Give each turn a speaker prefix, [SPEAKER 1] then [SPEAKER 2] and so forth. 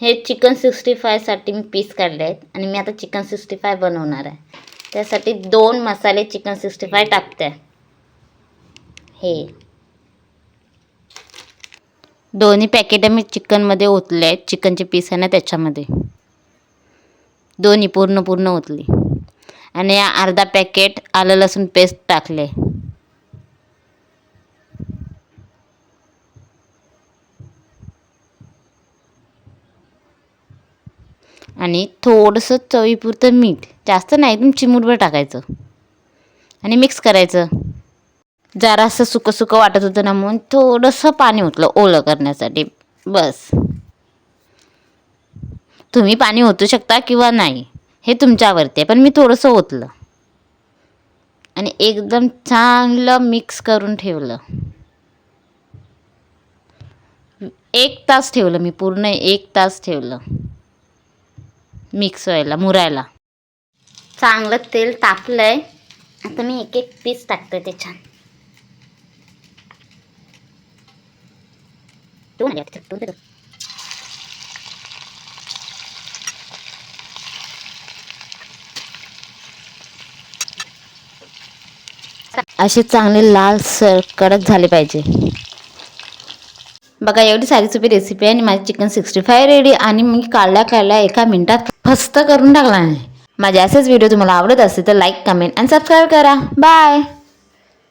[SPEAKER 1] हे चिकन 65साठी मी पीस काढले आहेत आणि मी आता चिकन 65 बनवणार आहे. त्यासाठी 2 मसाले चिकन 65 टाकते. हे दोन्ही पॅकेट मी चिकनमध्ये ओतले आहेत. चिकनचे पीस आहे ना त्याच्यामध्ये दोन्ही पूर्ण ओतली. आणि अर्धा पॅकेट आलं लसूण पेस्ट टाकले. आणि थोडंसं चवीपुरतं मीठ, जास्त नाही, एकदम चिमूटभर टाकायचं आणि मिक्स करायचं. जरासं सुकं वाटत होतं ना म्हणून थोडंसं पाणी ओतलं ओलं करण्यासाठी, बस. तुम्ही पाणी ओतू शकता किंवा नाही, हे तुमच्यावरती आहे, पण मी थोडंसं ओतलं आणि एकदम चांगलं मिक्स करून ठेवलं. 1 तास ठेवलं मी, पूर्ण 1 तास ठेवलं मिक्स व्हायला, मुरायला. चांगलं तेल तापलंय. आता मी एक पीस टाकते त्याच्यात. असे चांगले लाल कडक झाले पाहिजे. बघा, एवढी सारी सोपी रेसिपी आहे आणि माझी चिकन 65 रेडी. आणि मी काढल्या 1 मिनिटात फस्त करून टाकला आहे. माझे असेच व्हिडिओ तुम्हाला आवडत असेल तर लाईक, कमेंट आणि सबस्क्राईब करा. बाय.